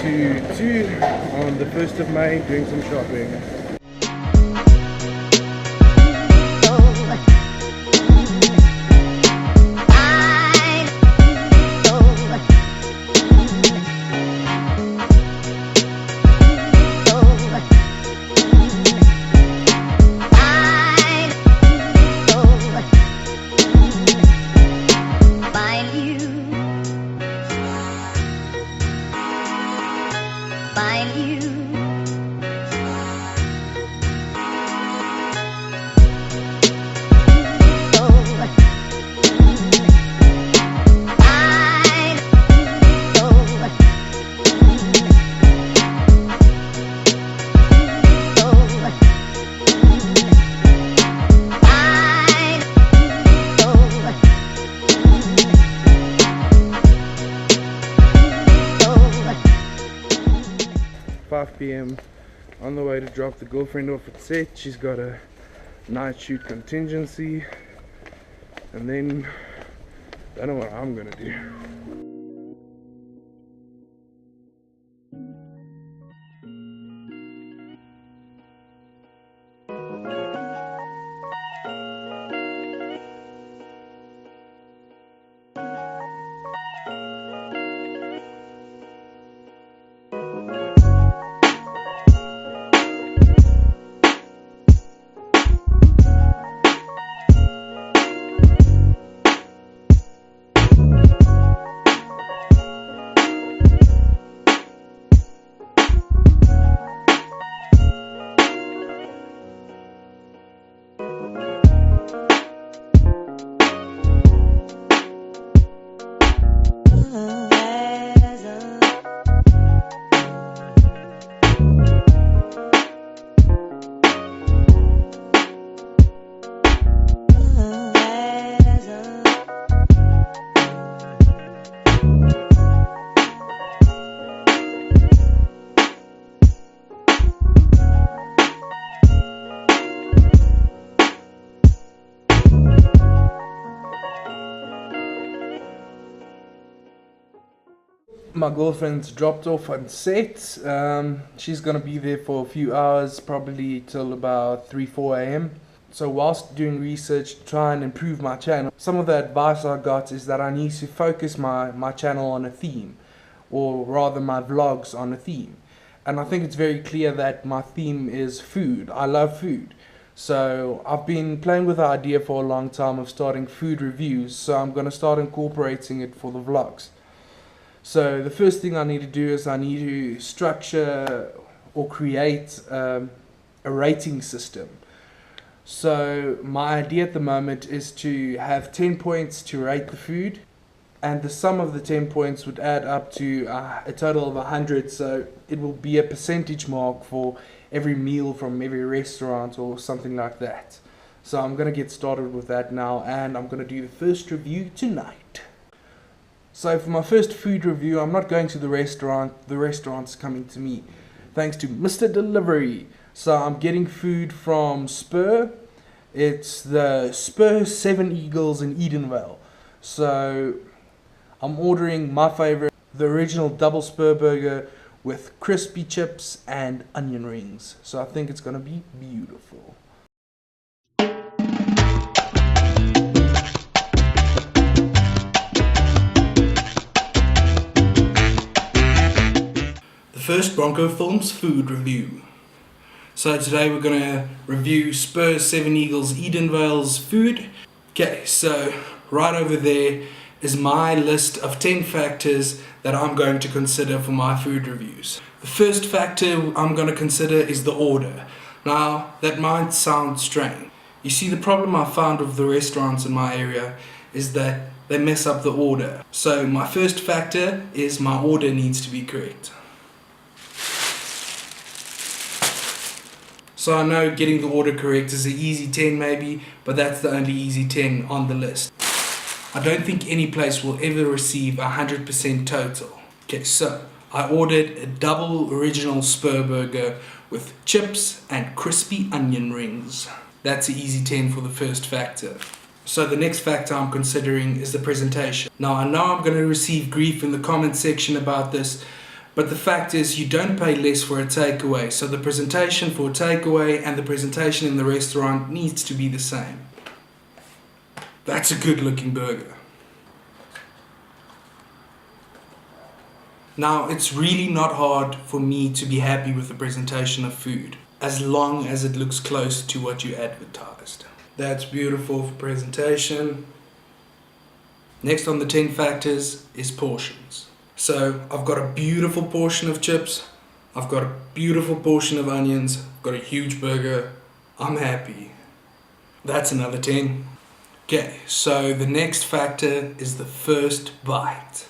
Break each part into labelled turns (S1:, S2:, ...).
S1: to 2 on the 1st of May doing some shopping. PM on the way to drop the girlfriend off at set. She's got a night shoot contingency, and then I don't know what I'm gonna do. My girlfriend's dropped off on set. She's gonna be there for a few hours, probably till about 3-4 a.m. So whilst doing research to try and improve my channel, some of the advice I got is that I need to focus my channel on a theme, or rather my vlogs on a theme. And I think it's very clear that my theme is food. I love food. So I've been playing with the idea for a long time of starting food reviews, so I'm gonna start incorporating it for the vlogs. So the first thing I need to do is I need to structure or create a rating system. So my idea at the moment is to have 10 points to rate the food, and the sum of the 10 points would add up to a total of 100, so it will be a percentage mark for every meal from every restaurant or something like that. So I'm going to get started with that now, and I'm going to do the first review tonight. So for my first food review, I'm not going to the restaurant's coming to me, thanks to Mr. Delivery. So I'm getting food from Spur. It's the Spur 7 Eagles in Edenvale. So I'm ordering my favorite, the original double Spur burger with crispy chips and onion rings. So I think it's gonna be beautiful. First Bronco Films food review. So today we're going to review Spur 7 Eagles Edenvale's food. Okay, so right over there is my list of 10 factors that I'm going to consider for my food reviews. The first factor I'm going to consider is the order. Now, that might sound strange. You see, the problem I found with the restaurants in my area is that they mess up the order. So my first factor is my order needs to be correct. So I know getting the order correct is an easy 10 maybe, but that's the only easy 10 on the list. I don't think any place will ever receive 100% total. Okay, so I ordered a double original Spur burger with chips and crispy onion rings. That's an easy 10 for the first factor. So the next factor I'm considering is the presentation. Now I know I'm going to receive grief in the comment section about this, But the fact is, you don't pay less for a takeaway. So the presentation for a takeaway and the presentation in the restaurant needs to be the same. That's a good looking burger. Now, it's really not hard for me to be happy with the presentation of food, as long as it looks close to what you advertised. That's beautiful for presentation. Next on the 10 factors is portions. So I've got a beautiful portion of chips, I've got a beautiful portion of onions, I've got a huge burger, I'm happy. That's another 10. Okay, so the next factor is the first bite.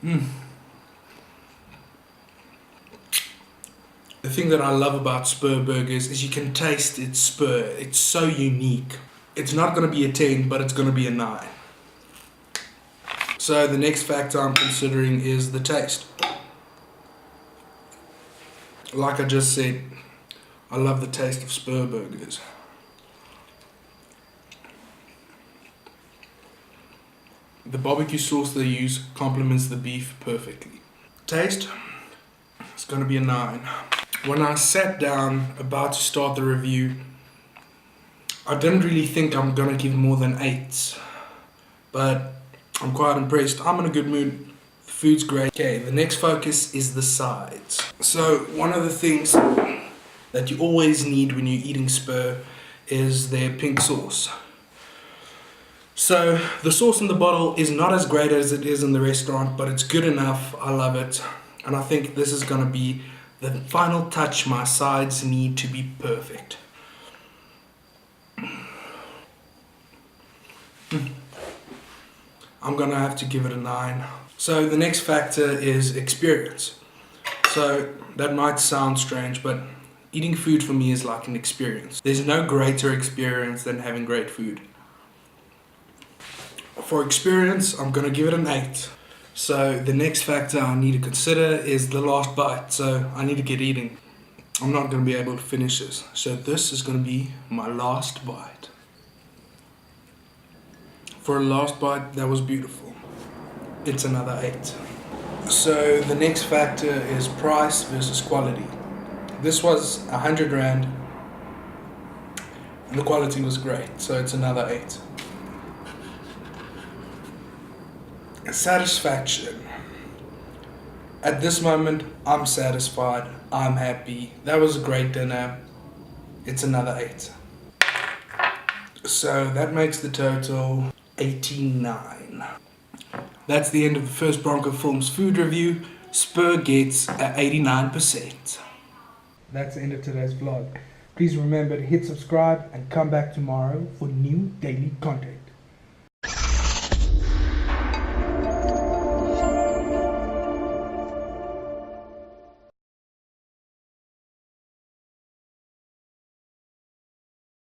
S1: The thing that I love about Spur burgers is you can taste its spur. It's so unique. It's not going to be a 10, but it's going to be a 9. So the next factor I'm considering is the taste. Like I just said, I love the taste of Spur burgers. The barbecue sauce they use complements the beef perfectly. Taste, it's going to be a 9. When I sat down about to start the review, I didn't really think I'm going to give more than 8. But I'm quite impressed. I'm in a good mood. The food's great. Okay, the next focus is the sides. So one of the things that you always need when you're eating Spur is their pink sauce. So the sauce in the bottle is not as great as it is in the restaurant, but it's good enough. I love it. And I think this is going to be the final touch. My sides need to be perfect. I'm going to have to give it a 9. So the next factor is experience. So that might sound strange, but eating food for me is like an experience. There's no greater experience than having great food. For experience, I'm going to give it an 8. So the next factor I need to consider is the last bite. So I need to get eating. I'm not going to be able to finish this. So this is going to be my last bite. For a last bite, that was beautiful. It's another 8. So the next factor is price versus quality. This was 100 Rand and the quality was great. So it's another 8. Satisfaction. At this moment, I'm satisfied. I'm happy. That was a great dinner. It's another 8. So that makes the total 89. That's the end of the first Bronco Films food review. Spur gets at 89%. That's the end of today's vlog. Please remember to hit subscribe and come back tomorrow for new daily content.